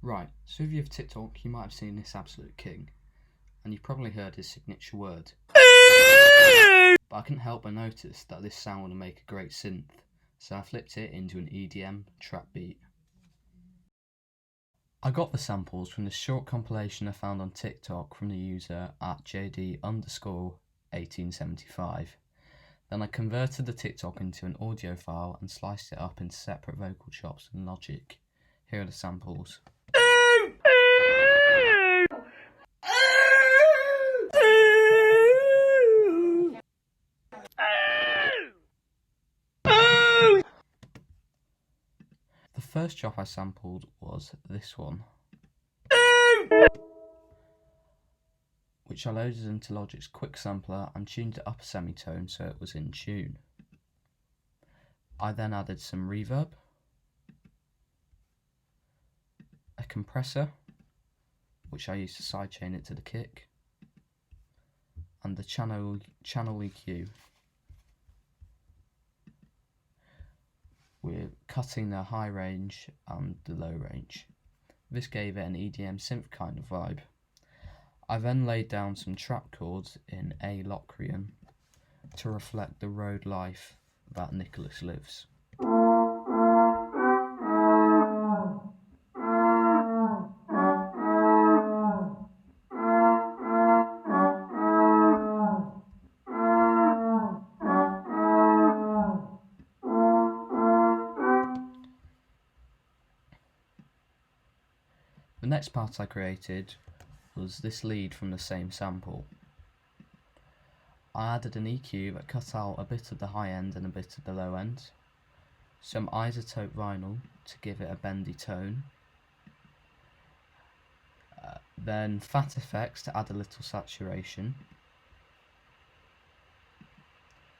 Right, so if you have TikTok, you might have seen this absolute king, and you've probably heard his signature word. But I couldn't help but notice that this sound would make a great synth, so I flipped it into an EDM trap beat. I got the samples from this short compilation I found on TikTok from the user at JD_1875. Then I converted the TikTok into an audio file and sliced it up into separate vocal chops and Logic. Here are the samples. The first chop I sampled was this one, which I loaded into Logic's quick sampler and tuned it up a semitone so it was in tune. I then added some reverb, a compressor, which I used to sidechain it to the kick, and the channel EQ. We're cutting the high range and the low range. This gave it an EDM synth kind of vibe. I then laid down some trap chords in A Locrian to reflect the road life that Nicholas lives. The next part I created was this lead from the same sample. I added an EQ that cut out a bit of the high end and a bit of the low end, some isotope vinyl to give it a bendy tone, then fat effects to add a little saturation,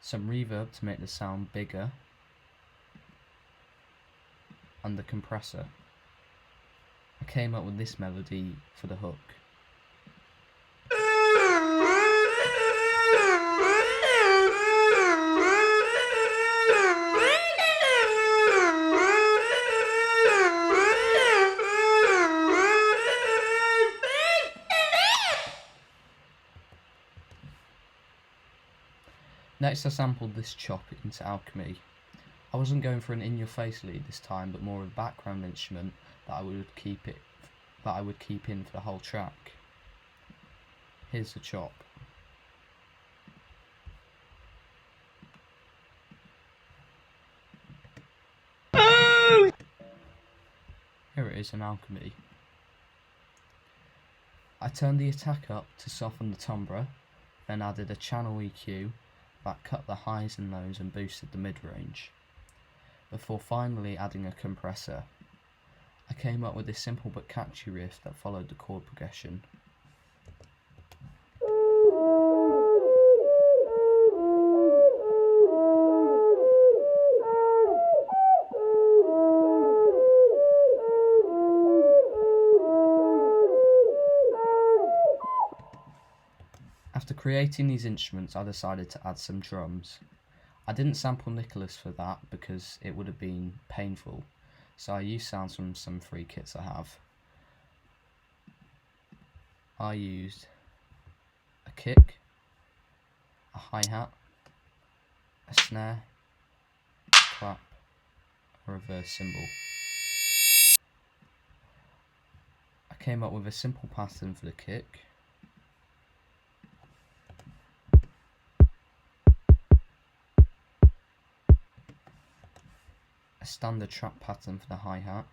some reverb to make the sound bigger, and the compressor. I came up with this melody for the hook. Next I sampled this chop into Alchemy. I wasn't going for an in-your-face lead this time, but more of a background instrument that I would keep in for the whole track. Here's the chop. Here it is in Alchemy. I turned the attack up to soften the timbre, then added a channel EQ that cut the highs and lows and boosted the mid-range, before finally adding a compressor. I came up with this simple but catchy riff that followed the chord progression. After creating these instruments, I decided to add some drums. I didn't sample Nicholas for that because it would have been painful, so I used sounds from some free kits I have. I used a kick, a hi-hat, a snare, a clap, a reverse cymbal. I came up with a simple pattern for the kick, a standard trap pattern for the hi-hat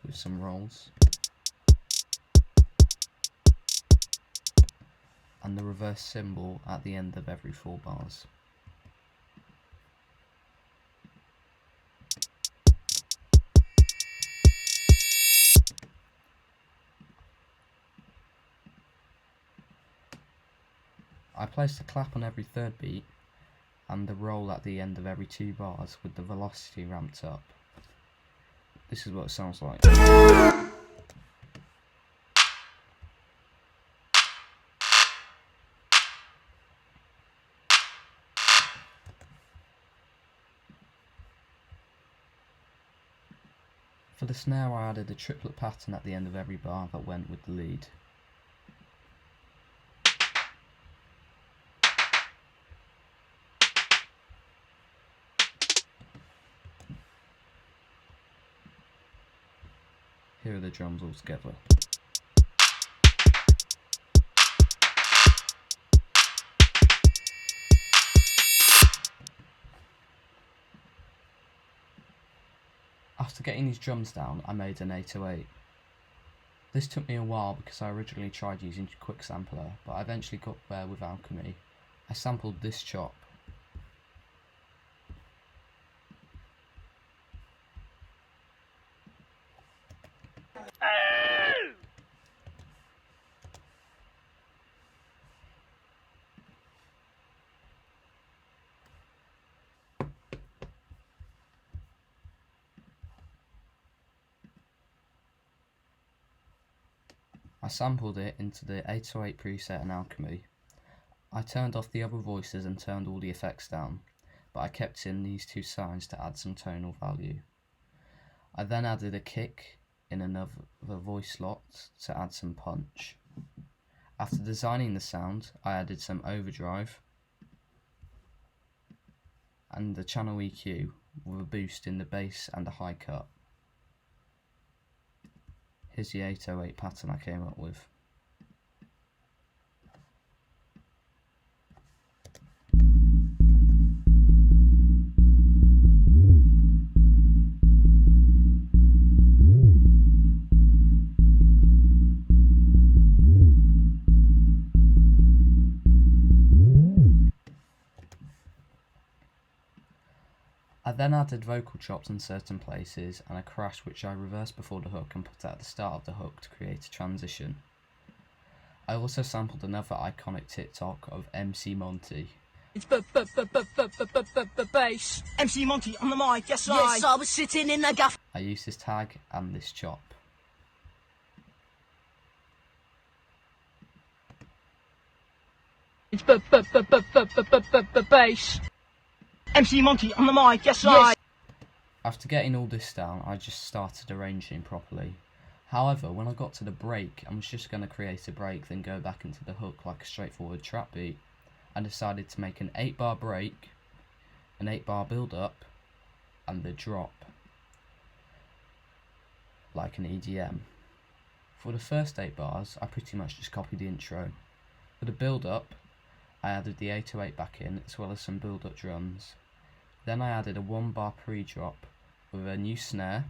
with some rolls, and the reverse cymbal at the end of every 4 bars. I placed a clap on every 3rd beat and the roll at the end of every 2 bars with the velocity ramped up. This is what it sounds like. For the snare I added a triplet pattern at the end of every bar that went with the lead. Here are the drums all together. After getting these drums down, I made an 808. This took me a while because I originally tried using Quick Sampler, but I eventually got there with Alchemy. I sampled this chop. I sampled it into the 808 preset in Alchemy. I turned off the other voices and turned all the effects down, but I kept in these two signs to add some tonal value. I then added a kick in another voice slot to add some punch. After designing the sound, I added some overdrive and the channel EQ with a boost in the bass and a high cut. Here's the 808 pattern I came up with. I then added vocal chops in certain places and a crash which I reversed before the hook and put at the start of the hook to create a transition. I also sampled another iconic TikTok of MC Monty. It's bass. MC Monty on the mic, yes I was sitting in the gaff. I used this tag and this chop. It's bass. MC Monty on the mic, yes I. After getting all this down, I just started arranging properly. However, when I got to the break, I was just going to create a break, then go back into the hook like a straightforward trap beat. I decided to make an 8-bar break, an 8-bar build-up, and the drop, like an EDM. For the first 8 bars, I pretty much just copied the intro. For the build-up, I added the 808 back in, as well as some build-up drums. Then I added a 1-bar pre-drop with a new snare,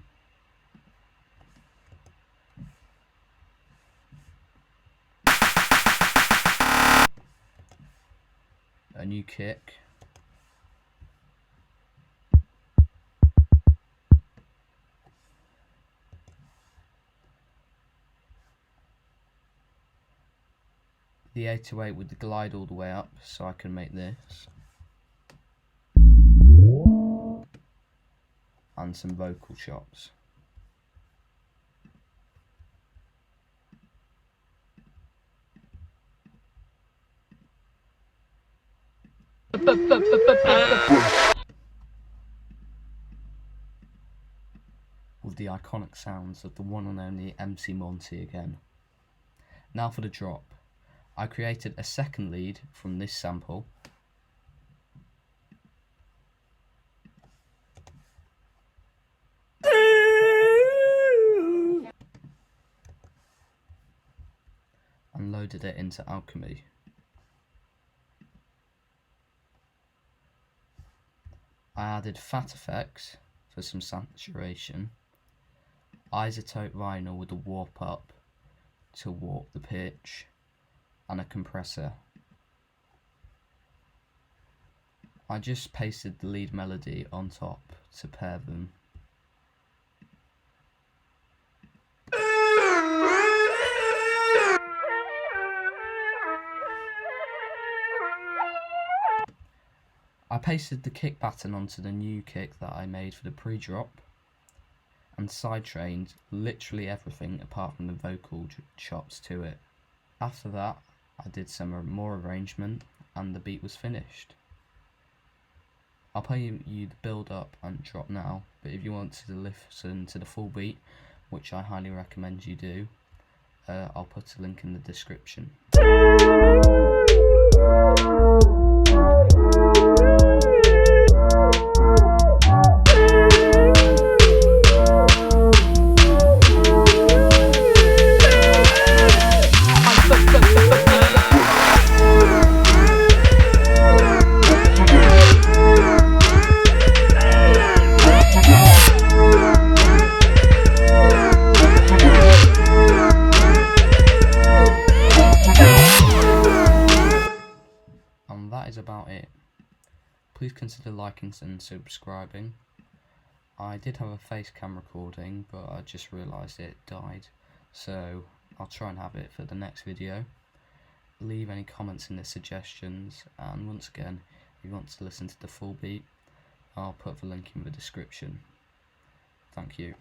a new kick, the 808 with the glide all the way up so I can make this, and some vocal chops. With the iconic sounds of the one and only MC Monty again. Now for the drop. I created a second lead from this sample. And loaded it into Alchemy. I added fat effects for some saturation, isotope vinyl with a warp up to warp the pitch, and a compressor. I just pasted the lead melody on top to pair them. I pasted the kick pattern onto the new kick that I made for the pre-drop and side-trained literally everything apart from the vocal chops to it. After that, I did some more arrangement and the beat was finished. I'll play you the build up and drop now, but if you want to listen to the full beat, which I highly recommend you do, I'll put a link in the description. And that is about it. Please consider liking and subscribing. I did have a face cam recording, but I just realised it died, so I'll try and have it for the next video. Leave any comments in the suggestions, and once again, if you want to listen to the full beat, I'll put the link in the description. Thank you.